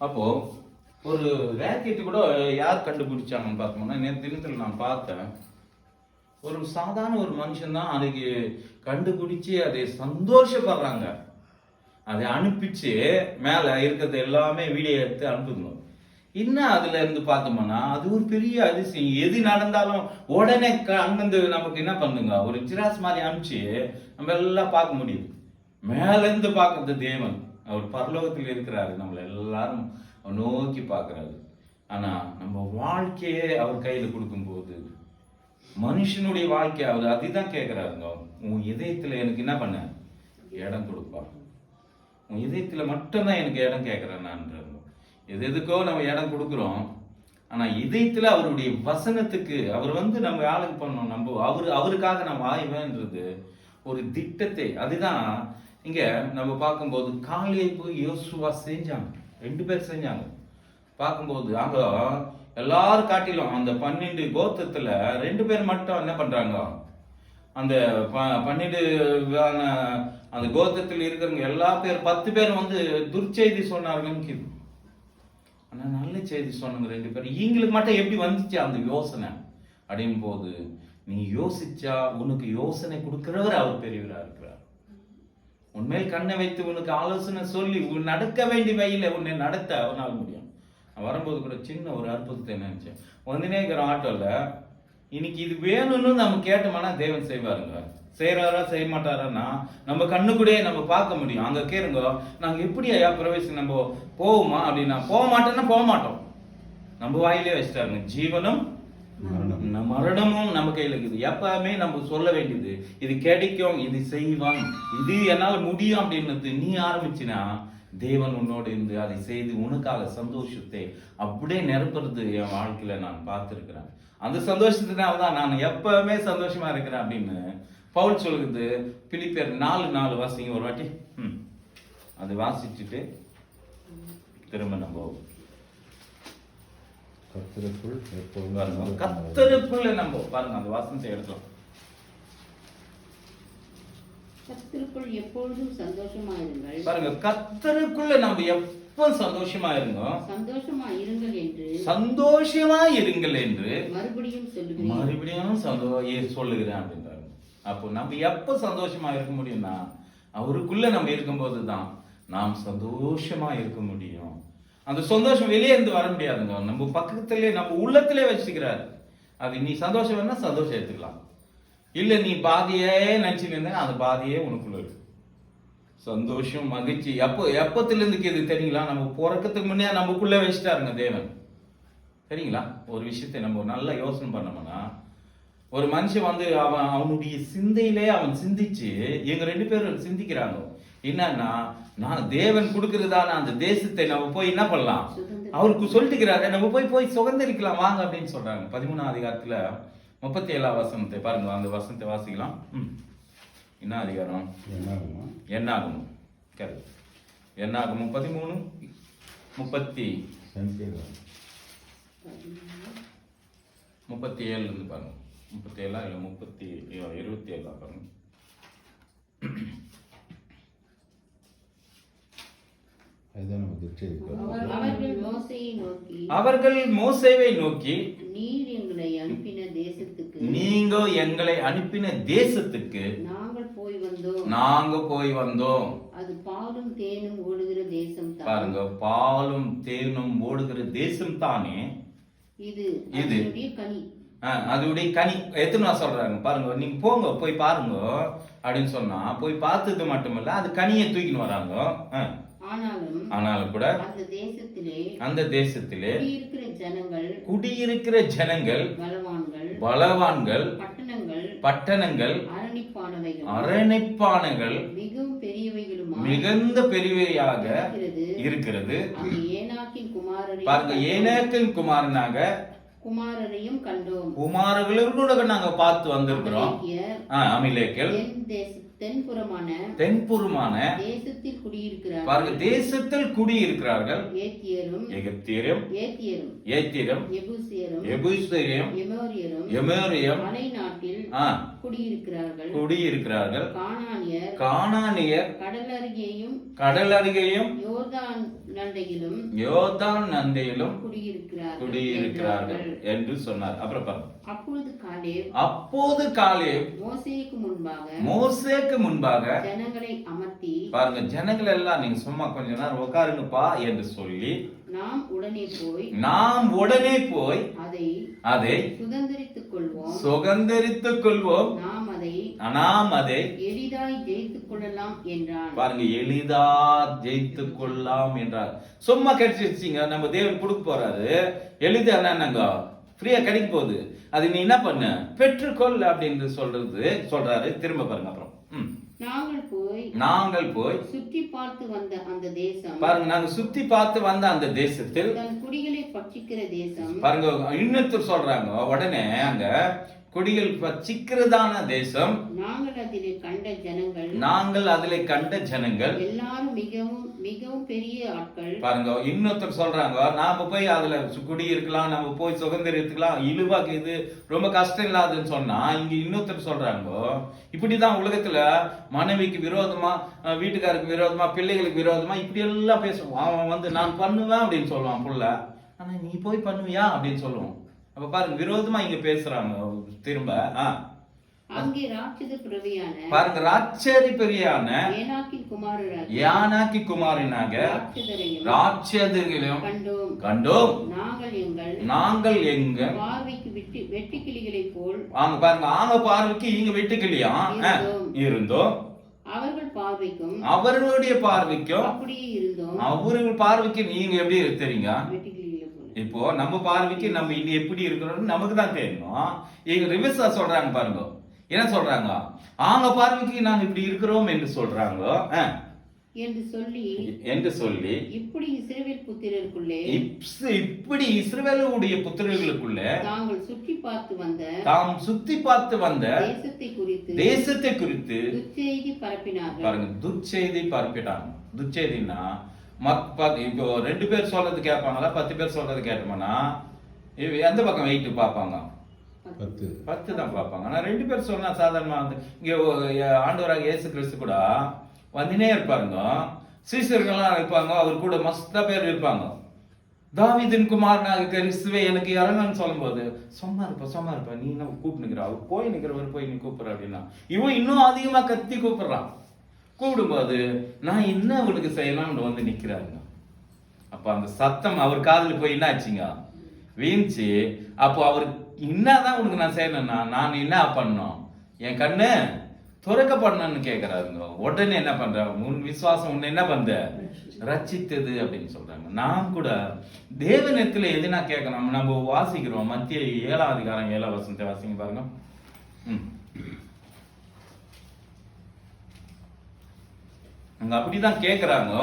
அப்போ ஒரு ராக்கெட்டு கூட யார் கண்டுபிடிச்சாங்கன்னு பார்த்தோம்னா, நேற்று தினத்தில் நான் பார்த்தேன். ஒரு சாதாரண ஒரு மனுஷன் தான் அன்னைக்கு கண்டுபிடிச்சு அதை சந்தோஷப்படுறாங்க. அதை அனுப்பிச்சு மேல இருக்கிறது எல்லாமே வீடியோ எடுத்து அனுப்புங்க. இன்னும் அதுல இருந்து பார்த்தோம்னா அது ஒரு பெரிய அதிசயம். எது நடந்தாலும் உடனே அங்கிருந்து நமக்கு என்ன பண்ணுங்க, ஒரு ஜிராஸ் மாதிரி அனுப்பிச்சு நம்ம எல்லாம் பார்க்க முடியுது. மேல இருந்து பார்க்கறது தேவன். அவர் பரலோகத்தில் இருக்கிறாரு, நம்மள எல்லாரும் நோக்கி பார்க்கிறாரு. ஆனா நம்ம வாழ்க்கையே அவர் கையில கொடுக்கும் போது, மனுஷனுடைய வாழ்க்கை அவர் அதுதான் கேட்கிறாருங்க. உன் இதயத்துல எனக்கு என்ன பண்ண இடம் கொடுப்பா, உன் இதயத்துல மட்டும்தான் எனக்கு இடம் கேட்கிறேன் நான். எதுக்கோ நம்ம இடம் கொடுக்குறோம். ஆனா இதயத்துல அவருடைய வசனத்துக்கு அவர் நம்ம ஆளுக்கு பண்ணணும். நம்ம அவருக்காக நம்ம ஆய்வேன்றது ஒரு திட்டத்தை. அதுதான் இங்க நம்ம பார்க்கும்போது காலேபு யோசுவா செஞ்சாங்க, 2 பேர் செஞ்சாங்க. பார்க்கும்போது அங்க எல்லாரும் காட்டிலும் அந்த 12 கோத்திரத்துல 2 பேர் மட்டும் என்ன பண்றாங்க, அந்த 12 அந்த கோத்திரத்தில் இருக்கிறவங்க எல்லா பேர் 10 பேர் துர்ச்செய்தி சொன்னார்கள். ஆனா நல்ல செய்தி சொன்னவங்க 2 பேர். இவங்களுக்கு மட்டும் எப்படி வந்துச்சு அந்த யோசனை அப்படின் போது, நீ யோசிச்சா உனக்கு யோசனை கொடுக்கிறவர் அவர் பெரியவரா இருக்கிறார். உண்மையில் கண்ணை வைத்து உனக்கு ஆலோசனை சொல்லி உன் நடக்க வேண்டிய வழியில உன்னை நடத்த அவனால் முடியும். நான் வரும்போது கூட சின்ன ஒரு அற்புதத்தை நினைச்சேன். வந்துனே இருக்கிற ஆட்டோல இன்னைக்கு இது வேணும்னு நம்ம கேட்டோம்னா தேவன் செய்வாருங்க. செய்யறாரா செய்ய மாட்டாரான்னா நம்ம கண்ணு கூட நம்ம பார்க்க முடியும். அங்க கேளுங்க, நாங்க எப்படி ஐயா பிரவேசம் நம்ம போவோமா அப்படின்னா, போக மாட்டோம்னா போக மாட்டோம். நம்ம வாயிலே வச்சுட்டாருங்க. ஜீவனும் மரணமும் நம்ம கையில இருக்குது. எப்பவுமே நம்ம சொல்ல வேண்டியது, இது கிடைக்கும், இது செய்வான், இது என்னால முடியும் அப்படின்னு நீ ஆரம்பிச்சினா தேவன் உன்னோடு இருந்து அதை செய்து உனக்காக சந்தோஷத்தை அப்படியே நிரப்புறது என் வாழ்க்கையில நான் பார்த்திருக்கிறேன். அந்த சந்தோஷத்தினால தான் நான் எப்பவுமே சந்தோஷமா இருக்கிறேன் அப்படின்னு பவுல் சொல்லுது. பிலிப்பியர் 4:4 வாசிங்க ஒரு வாட்டி. அது வாசிச்சுட்டு திரும்ப நம்ம கர்த்தருக்குள்ள நம்ம பாருங்க அந்த வாசனத்தை எடுக்கலாம். கர்த்தருக்குள் எப்பொழுதும் சந்தோஷமா இருங்கள். பாருங்க, கர்த்தருக்குள்ள நம்ம எப்ப சந்தோஷமா இருங்க, சந்தோஷமா இருங்கள் என்று மறுபடியும் சொல்லுகிறேன் அப்படின்றாங்க. அப்போ நம்ம எப்ப சந்தோஷமா இருக்க முடியும்னா அவருக்குள்ள நம்ம இருக்கும்போது தான் நாம் சந்தோஷமா இருக்க முடியும். அந்த சந்தோஷம் வெளியே இருந்து வர முடியாதுங்க. நம்ம பக்கத்திலே நம்ம உள்ளத்திலே வச்சுக்கிறாரு. அது நீ சந்தோஷம் வேணா சந்தோஷம் எடுத்துக்கலாம், இல்ல நீ பாதியே நினைச்சுன்னு அந்த பாதியே உனக்குள்ள இருக்கு. சந்தோஷம் மகிழ்ச்சி எப்பத்துல இருந்து இது தெரியுங்களா? நம்ம பிறக்கிறதுக்கு முன்னே நமக்குள்ள வச்சுட்டாருங்க தேவன். சரிங்களா? ஒரு விஷயத்தை நம்ம நல்லா யோசனை பண்ணோம்னா, ஒரு மனுஷன் அவனுடைய சிந்தையிலே அவன் சிந்திச்சு, எங்க 2 பேரும் சிந்திக்கிறாங்க என்னன்னா, நான் தேவன் கொடுக்கறதான அந்த தேசத்தை நம்ம போய் என்ன பண்ணலாம், அவருக்கு சொல்லிட்டுக்கிறாரு, நம்ம போய் சுதந்திரிக்கலாம் வாங்க அப்படின்னு சொல்றாங்க. 13ஆம் அதிகாரத்துல 37ஆம் வசனத்தை பாருங்க, அந்த வசனத்தை வாசிக்கலாம். என்ன அதிகாரம்? என்னாகமும் 13:37 இருந்து பாருங்க. 37 இல்ல 27 பாருங்க. அவர்கள் மோசேவை நோக்கி, நீங்க எங்களை அனுப்பின தேசத்துக்கு நாங்க போய் வந்தோம். அது பாலும் தேனும் ஓடுகிற தேசம் தான். பாருங்க, பாலும் தேனும் ஓடுகிற தேசம் தானே இது. கனி, அதோடைய கனி. எத்தனை சொல்றாங்க பாருங்க, நீங்க போங்க போய் பாருங்க அப்படின்னு சொன்னா, போய் பார்த்தது மட்டுமல்ல அது கனியை தூக்கின்னு வராங்க. ஆனாலும் கூட அந்த தேசத்திலே குடியிருக்கிற ஜனங்கள் பலவான்கள், பட்டணங்கள் அரணிப்பானகள் மிகுந்த பெரியவையாக இருக்கிறது. பாருங்க, ஏனாக்கின் குமாரனாக குமாரரையும் கண்டோம். குமாரர்களோடு நாங்க பார்த்து வந்திருக்கிறோம். அமிலேக்கல் தென்புறமான தேசத்தில் குடியிருக்கிறார்கள். பாருங்க, தேசத்தில் குடியிருக்கிறார்கள். எகிப்தியரும், ஏத்தியரும், எபூசியரும், எமோரியரும், மலை நாட்டில் ஆ, குடியிருக்கிறார்கள். குடியிருக்கிறார்கள். கானானியர் கானானியர் கடலருகேயும் கடலருகேயும் யோர்தான் நண்டையிலும் யோர்தான் நந்தையிலும் குடியிருக்கிறார்கள் குடியிருக்கிறார்கள் என்றார்கள். என்று சொன்னார். அப்புறம் பாருங்க. அப்பொழுது காலேப் அப்போது காலேப் மோசேக்கு முன்பாக மோசேக்கு முன்பாக ஜனங்களை அமர்த்தி, பாருங்க, ஜனங்கள் எல்லாம் நீங்க சும்மா கொஞ்ச நேரம் உட்காருங்கப்பா என்று சொல்லி நாம் உடனே போய் அதை சுதந்தரித்துக் கொள்வோம். சுதந்தரித்துக் கொள்வோம். நாம் அதை எளிதாய் ஜெயித்துக் கொள்ளலாம் என்றான். பாருங்க, எளிதா ஜெயித்துக் கொள்ளலாம் என்றார். சும்மா கிடைச்சிருச்சீங்க, நம்ம தேவன் கொடுக்க போறாரு. எளிதா என்னங்க, ஃப்ரீயா கிடைக்க போகுது. அது நீ என்ன பண்ண, பெற்றுக்கொள் அப்படின்னு சொல்றாரு. திரும்ப பாருங்க. அப்புறம் நாங்கள் போய் சுற்றி பார்த்து வந்த அந்த தேசம், பாருங்க, நாங்க சுத்தி பார்த்து வந்த அந்த தேசத்தில் தன் குடிகளை பட்சிக்கிற தேசம், பாருங்க, இன்னொருத்தர் சொல்றாங்க உடனே, அங்க குடிகள் பட்சிக்கிறதான தேசம், நாங்கள் அதிலே கண்ட ஜனங்கள் எல்லாரும் மிகவும் மிகவும் பெரிய ஆட்கள். பாருங்க, இன்னொருத்தர் சொல்றாங்க, நாம போய் அதுல குடி இருக்கலாம், நம்ம போய் சுதந்திரத்துக்கலாம், இழுவாக்கு இது ரொம்ப கஷ்டம் இல்லாதுன்னு சொன்னா, இங்க இன்னொருத்தர் சொல்றாங்க, இப்படிதான் உலகத்துல மனைவிக்கு விரோதமா, வீட்டுக்காருக்கு விரோதமா, பிள்ளைகளுக்கு விரோதமா இப்படி எல்லாம் பேசுவான். அவன் வந்து நான் பண்ணுவேன் அப்படின்னு சொல்லுவான் புள்ள, ஆனா நீ போய் பண்ணுவியா அப்படின்னு சொல்லுவான். அப்ப பாருங்க, விரோதமா இங்க பேசுறாங்க. திரும்ப அங்கே ராட்சத பிரவியான, பாருங்க, ராட்சரி பெரியான யானாக்கி குமாரனாக ராட்சதரையும் கண்டோம். நாங்கள் எங்க பார்வைக்கு வெட்டு கிளிகளை போல், வாங்க பாருங்க, ஆங்க பார்வைக்கு இங்க வெட்டுக்கிளியா இருந்தோம். அவர்களுடைய பார்வைக்கும் அப்படியே இருந்தோம். அவர்கள் பார்வைக்கு நீங்க எப்படி தெரியுங்க? இப்போ நம்ம பார்வைக்கு நம்ம இனி எப்படி இருக்கிறோம் நமக்கு தான் தெரியும். இங்க ரிவர்ஸா சொல்றாங்க பாருங்க, என்ன சொல்றாங்க, ஆங்க பார்வைக்கு நாங்க இப்படி இருக்கிறோம் என்று சொல்றாங்க என்று சொல்லி இப்படி இஸ்ரவேல் புத்திரருக்குள்ளே, இப்படி இஸ்ரவேலுடைய புத்திரர்களுக்குள்ளே தாம் சுத்தி பார்த்து வந்த தேசத்தை குறித்து துச்செய்தி பரப்பினார்கள். பாருங்க, துச்செய்தி பரப்பிட்டாங்க. துச்செய்தின்னா இப்போ 2 பேர் சொல்றது கேட்பாங்களா, 10 பேர் சொல்றது கேட்டோம்னா எந்த பக்கம் வெயிட்டு பார்ப்பாங்க? 10 தான் பார்ப்பாங்க. ஆனா 2 பேர் சொன்னா சாதாரணமா வந்து இங்க ஆண்டவராக இயேசு கிறிஸ்து கூட வந்துனே இருப்பாருங்க, சீசர்கள்லாம் இருப்பாங்க, அவர் கூட மஸ்தா பேர் இருப்பாங்க. தாவீதின் குமாரனாக கிறிஸ்துவே எனக்கு இறங்கன்னு சொல்லும் போது, சும்மா இருப்பா நீ என்ன கூப்பிட்டுக்கிற, அவர் போய் நிக்கிறவர் போய் நீ கூப்பிடுற அப்படின்னா, இவன் இன்னும் அதிகமா கத்தி கூப்பிடுறான். கூப்பிடும்போது நான் என்ன உனக்கு செய்யலாம்னு வந்து நிக்கிறாருங்க. அப்ப அந்த சத்தம் அவர் காதுல போய் என்ன ஆச்சுங்க, வீழ்ச்சி. அப்போ அவர் என்னதான் உனக்கு நான் செய்யணும்னா, நான் என்ன பண்ணணும், என் கண்ணு துறக்கப்படணும்னு கேட்கிறாருங்க. உடனே என்ன பண்ற, உன் விசுவாசம் உன்னை என்ன பண்ற, ரட்சித்தது அப்படின்னு சொல்றாங்க. நாம் கூட தேவனிடத்துல எதுனா கேட்கணும். நம்ம வாசிக்கிறோம் மத்திய 7ஆம் அதிகாரம் 7ஆம் வசனத்தை வாசிங்க பாருங்க. அங்க அப்படிதான் கேட்கிறாங்க.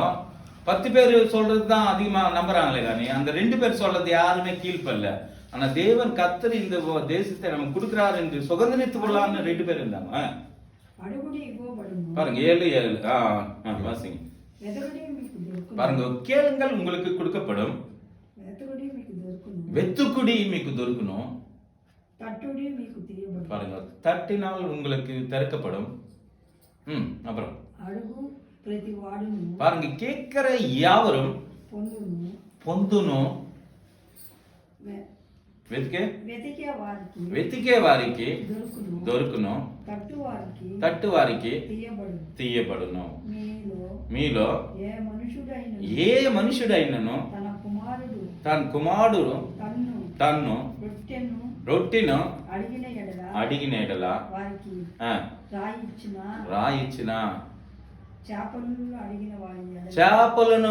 10 பேர் சொல்றதுதான் அதிகமா நம்புறாங்களே காணி, அந்த 2 பேர் சொல்றது யாருமே கீழ்ப்பல்ல. ஆனா தேவன் கர்த்தர் இந்த தேசத்தை நமக்கு கொடுக்கிறார் என்று சுதந்திரித்துக் கொள்ளலாம்னு 2 பேர் இருந்தாங்க. பாருங்க 7:7 வாசிங்க பாருங்க. கேளுங்கள் உங்களுக்கு கொடுக்கப்படும், வெத்துக்குடி మీకు దొరుకును, பாருங்க, தட்டினால் உங்களுக்கு திறக்கப்படும். அப்புறம் பாருங்க, கேட்கிற யாவரும் పొందును, వెతికే వారికి దొరుకును, తట్టు వారికి తీయబడును. మీలో ఏ మనుషుడైనను తన కుమారుడు తన్ను రొట్టెను అడిగిన ఎడల రాయిచ్చిన, చేపలను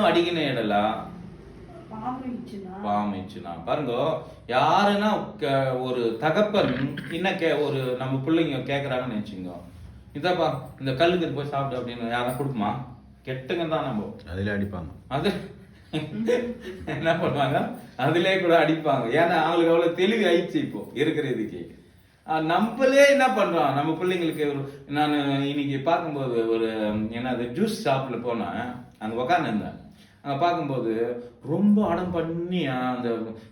అడిగిన ఎడల பாம் இச்சுனா. பாருங்க, யாருன்னா ஒரு தகப்பன் என்ன ஒரு நம்ம பிள்ளைங்க கேட்கறாங்கன்னு நினைச்சுங்க, இதாப்பா இந்த கல்லுக்கு போய் சாப்பிடு அப்படின்னு யாரும் கொடுக்குமா? கெட்டுங்க தான். நம்ம அதுல அடிப்பாங்க. அது என்ன பண்ணுவாங்க, அதுலயே கூட அடிப்பாங்க. ஏன்னா அவங்களுக்கு அவ்வளவு தெளிவு ஆயிடுச்சு இப்போ இருக்கிறதுக்கு. நம்மளே என்ன பண்றோம், நம்ம பிள்ளைங்களுக்கு நான் இன்னைக்கு பார்க்கும்போது ஒரு என்னது ஜூஸ் ஷாப்ல போனேன், அங்க உட்காந்து இருந்தேன். அங்கே பார்க்கும்போது ரொம்ப அடம் பண்ணி அந்த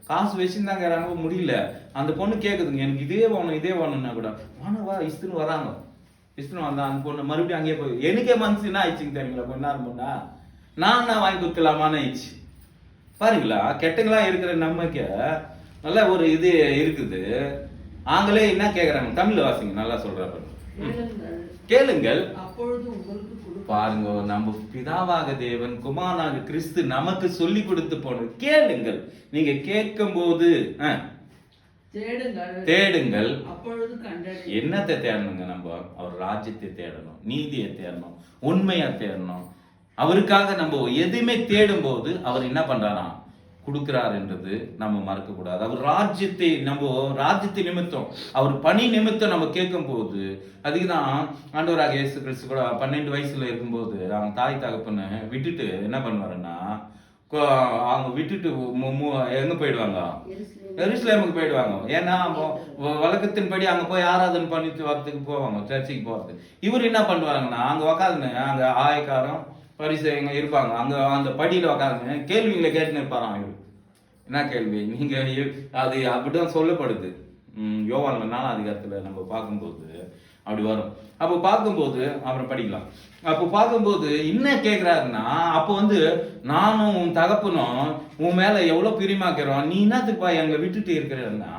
காசு வச்சுருந்தாங்க முடியல. அந்த பொண்ணு கேட்குதுங்க, எனக்கு இதே வேணும்னா கூட வா இஸ்துன்னு வராங்க. இஸ்துன்னு வந்தா அந்த பொண்ணு மறுபடியும் அங்கேயே போய் எனக்கே மனசு என்ன ஆயிடுச்சுங்க தெரியுங்களா, கொஞ்ச நேரம் முன்னா நான் வாங்கி கொடுக்கலாமான்னு ஆயிடுச்சு. பாருங்களா, கெட்டங்களா இருக்கிற நமக்கு நல்ல ஒரு இது இருக்குது. ஆங்களே என்ன கேட்குறாங்க, தமிழ்ல வாசிங்க, நல்லா சொல்றாரு. கேளுங்கள் அப்பொழுது உங்களுக்கு பாருங்க, நம்ம பிதாவாக தேவன் குமாரனாக கிறிஸ்து நமக்கு சொல்லி கொடுத்து போனது. கேளுங்கள், நீங்க கேட்கும் போது தேடுங்கள். அப்பொழுது கண்டடைவீர்கள். என்னத்தை தேடணுங்க? நம்ம அவர் ராஜ்யத்தை தேடணும், நீதியை தேடணும், உண்மையை தேடணும். அவருக்காக நம்ம எதுவுமே தேடும் போது அவர் என்ன பண்றாராம், கொடுக்கிறார் என்றது நம்ம மறக்க கூடாது. அவர் ராஜ்யத்தை நிமித்தம், அவர் பணி நிமித்தம் நம்ம கேட்கும் போது, அதுக்குதான் ஆண்டவராக இயேசு கிறிஸ்து கூட 12 வயசுல இருக்கும்போது அவங்க தாய் தகப்பனை விட்டுட்டு என்ன பண்ணுவாருன்னா, அவங்க விட்டுட்டு எங்க போயிடுவாங்க, எருசலேமுக்கு போயிடுவாங்க. ஏன்னா வழக்கத்தின்படி அங்க போய் ஆராதனை பண்ணிட்டு வரதுக்கு போவாங்க, சர்ச்சுக்கு போறது. இவர் என்ன பண்ணுவாங்கன்னா, அங்க உக்காதுன்னு அங்க ஆயக்காரம் பரிசேயங்க இருப்பாங்க, அங்க அந்த படியில உக்காதுன்னு கேள்விகளை கேட்டுன்னு இருப்பாராம். இவர் என்ன கேள்வி, நீங்க அது அப்படிதான் சொல்லப்படுது. யோவான்ல 4ஆம் அதிகாரத்துல நம்ம பார்க்கும்போது அப்படி வரும். அப்போ பார்க்கும்போது அப்புறம் படிக்கலாம். அப்போ பார்க்கும்போது என்ன கேட்கிறாருன்னா, அப்போ நானும் உன் தகப்பனும் உன் மேல எவ்வளவு பிரியமாக்கிறோம், நீ என்னத்துக்குப்பா எங்க விட்டுட்டு இருக்கிறன்னா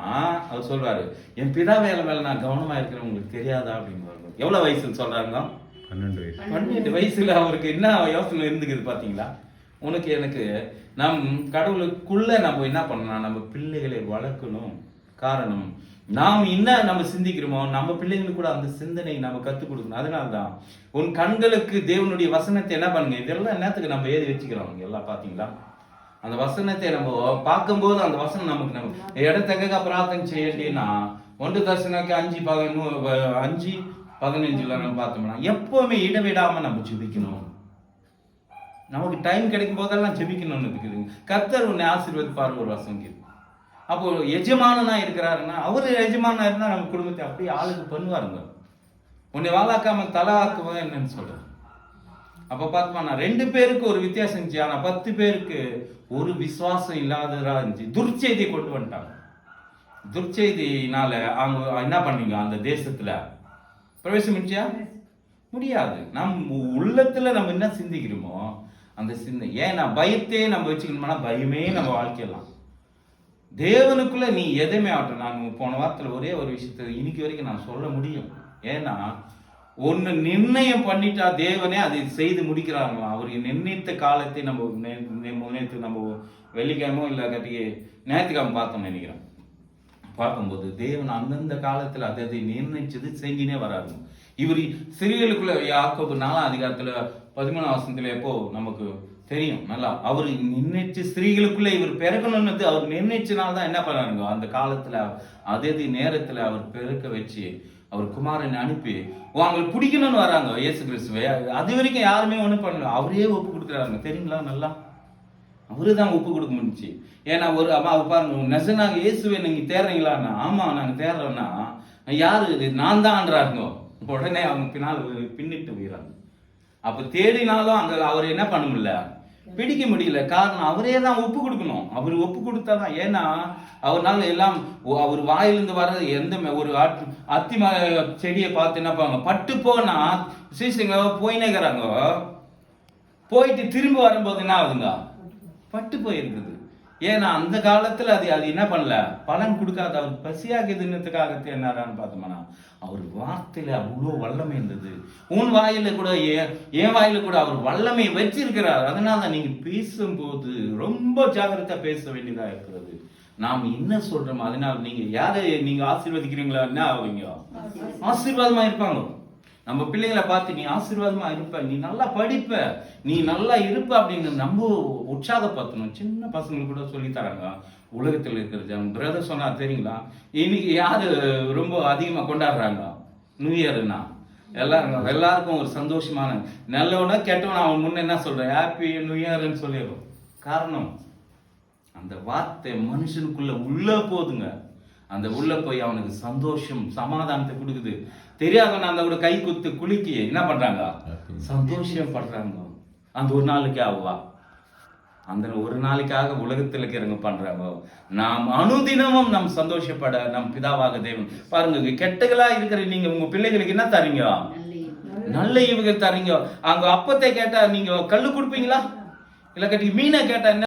அவர் சொல்றாரு, என் பிதா வேலை மேல நான் கவனமா இருக்கிறேன், உங்களுக்கு தெரியாதா அப்படின்னு. எவ்வளவு வயசுன்னு சொல்றாங்க, 12 வயசுல அவருக்கு என்ன யோசனை இருந்துக்குது பாத்தீங்களா. உனக்கு எனக்கு நம் கடவுளுக்குள்ள நம்ம என்ன பண்ணணும், நம்ம பிள்ளைகளை வளர்க்கணும். காரணம், நாம் என்ன நம்ம சிந்திக்கிறோமோ நம்ம பிள்ளைங்களுக்கு கூட அந்த சிந்தனை நம்ம கற்றுக் கொடுக்கணும். அதனால்தான் உன் கண்களுக்கு தேவனுடைய வசனத்தை என்ன பண்ணுங்க, இதெல்லாம் என்னத்துக்கு நம்ம ஏறி வச்சுக்கிறோம் எல்லாம் பாத்தீங்களா. அந்த வசனத்தை நம்ம பார்க்கும்போது அந்த வசனம் நமக்கு நம்ம இடத்தக்க பிரார்த்தனை செய்யலைன்னா 1 தசனோக்கு 5:15 நம்ம பார்த்தோம்னா எப்பவுமே இடைவிடாம நம்ம ஜெபிக்கணும். நமக்கு டைம் கிடைக்கும் போதெல்லாம் ஜெபிக்கணும்னு இருக்குது. கர்த்தர் உன்னை ஆசீர்வதிப்பார் ஒரு வசனம் இருக்கு. அப்போ எஜமானனா இருக்கிறாருன்னா, அவரு எஜமானா இருந்தா நம்ம குடும்பத்தை அப்படியே ஆளுக்கு பண்ணுவாருங்க. உன்னை வாழாக்காம தலாக்குவன் என்னன்னு சொல்ற. அப்ப பார்த்தோம்னா 2 பேருக்கு ஒரு வித்தியாசம் இருந்துச்சு, ஆனா 10 பேருக்கு ஒரு விசுவாசம் இல்லாததா இருந்துச்சு. துர்ச்செய்தியை கொண்டு வந்துட்டாங்க. துர்ச்செய்தினால அவங்க என்ன பண்ணீங்க, அந்த தேசத்துல பிரவேசம் முடியாது. நம்ம உள்ளத்துல நம்ம என்ன சிந்திக்கிறோமோ அந்த சிந்தை. ஏன்னா பயத்தையே நம்ம வச்சுக்கணும்னா பயமே நம்ம வாழ்க்கையெல்லாம். தேவனுக்குள்ள நீ எதுவுமே ஆகட்டும். நான் போன வாரத்தில் ஒரே ஒரு விஷயத்தை இன்னைக்கு வரைக்கும் நான் சொல்ல முடியும். ஏன்னா ஒன்று நிர்ணயம் பண்ணிட்டா தேவனே அதை செய்து முடிக்கிறாங்களாம். அவர் நிர்ணயித்த காலத்தை நம்ம நேற்று நம்ம வெள்ளிக்கிழமோ இல்லை கட்டி ஞாயிற்றுக்கிழமை பார்த்தோம்னு நினைக்கிறேன். பார்க்கும்போது தேவன் அந்தந்த காலத்தில் அதை நிர்ணயிச்சது செஞ்சுனே வராது. இவர் சிறியலுக்குள்ள யாக்கோபு 4ஆம் அதிகாரத்துல 13ஆம் வசனத்துல எப்போ நமக்கு தெரியும் நல்லா. அவர் நிர்ணயிச்சு ஸ்திரீகளுக்குள்ள இவர் பிறக்கணும்னு அவர் நிர்ணயிச்சனால்தான் என்ன பண்ணாருங்க, அந்த காலத்துல அதே நேரத்துல அவர் பிறக்க வச்சு அவர் குமாரனை அனுப்பி அவங்களுக்கு பிடிக்கணும்னு வராங்க இயேசு கிறிஸ்துவை. அது வரைக்கும் யாருமே ஒன்றும் பண்ணல, அவரே ஒப்பு கொடுக்குறாருங்க தெரியுங்களா. நல்லா அவரு தான் ஒப்பு கொடுக்க முடிஞ்சு. ஏன்னா ஒரு அம்மா பாருங்க, நெசனாக இயேசுவை நீங்க தேடுறீங்களான்னா, ஆமா நாங்க தேடுறோம்னா யாரு இது, நான் தான்ன்றாருங்க. உடனே அவங்க பின்னிட்டு போயிடறாங்க. அப்ப தேடினாலும் அங்க அவர் என்ன பண்ண முடியல, பிடிக்க முடியல. காரணம் அவரே தான் ஒப்பு கொடுக்கணும். அவர் ஒப்பு கொடுத்தாதான். ஏன்னா அவர்னால எல்லாம் அவர் வாயிலிருந்து வர எந்த ஒரு அத்தி செடியை பார்த்து என்ன பண்ணுவாங்க, பட்டு போனா சீசங்க போயினேங்கிறாங்க. போயிட்டு திரும்ப வரும்போது என்ன ஆகுதுங்க, பட்டு போயிருக்குது. ஏன்னா அந்த காலத்துல அது என்ன பண்ணல, பலன் கொடுக்காது. அவர் பசியாகுதுன்னதுக்காக என்னாரான்னு பார்த்தோம்னா அவர் வார்த்தையில அவ்வளோ வல்லமை இருந்தது. உன் வாயில கூட என் வாயில கூட அவர் வல்லமை வச்சிருக்கிறார். அதனால நீங்க பேசும்போது ரொம்ப ஜாகிரதா பேச வேண்டியதா இருக்கிறது. நாம் என்ன சொல்றோம், அதனால நீங்க யாரை நீங்க ஆசீர்வதிக்கிறீங்களா, என்ன ஆவீங்க, ஆசீர்வாதமா இருப்பாங்க. நம்ம பிள்ளைங்களை பார்த்து நீ ஆசீர்வாதமா இருப்ப, நீ நல்லா படிப்ப, நீ நல்லா இருப்ப அப்படின்னு நம்ம உற்சாகப்படுத்தணும். சின்ன பசங்களுக்கு கூட சொல்லி தராங்க உலகத்தில் இருக்கிறது. அவங்க பிரதர் சொன்னா தெரியுங்களா, இன்னைக்கு யாரு ரொம்ப அதிகமா கொண்டாடுறாங்க நியூ இயர்னா, எல்லாருக்கும் ஒரு சந்தோஷமான நல்லவனா கெட்டவனா அவன் முன்ன என்ன சொல்றான், ஹாப்பி நியூ இயர்ன்னு சொல்லிடுறோம். காரணம் அந்த வார்த்தை மனுஷனுக்குள்ள உள்ள போதுங்க. அந்த உள்ள போய் அவனுக்கு சந்தோஷம் சமாதானத்தை கொடுக்குது. தெரியாதவன் அந்த கூட கை குத்து குலுக்கி என்ன பண்றாங்க, சந்தோஷம் படுறாங்க. அந்த ஒரு நாளுக்கு ஆகுவா அந்த ஒரு நாளைக்காக உலகத்தில் இருக்கிறவங்க பண்றாங்க. நாம் அனுதினமும் நம் சந்தோஷப்பட நம் பிதாவாக தேவன் பாருங்க. கெட்டகளா இருக்கிற நீங்க உங்க பிள்ளைகளுக்கு என்ன தரீங்க? நல்ல இவங்க தரீங்க. அவங்க அப்பத்தை கேட்டா நீங்க கல்லு கொடுப்பீங்களா? இல்ல கட்டி மீனை கேட்டா என்ன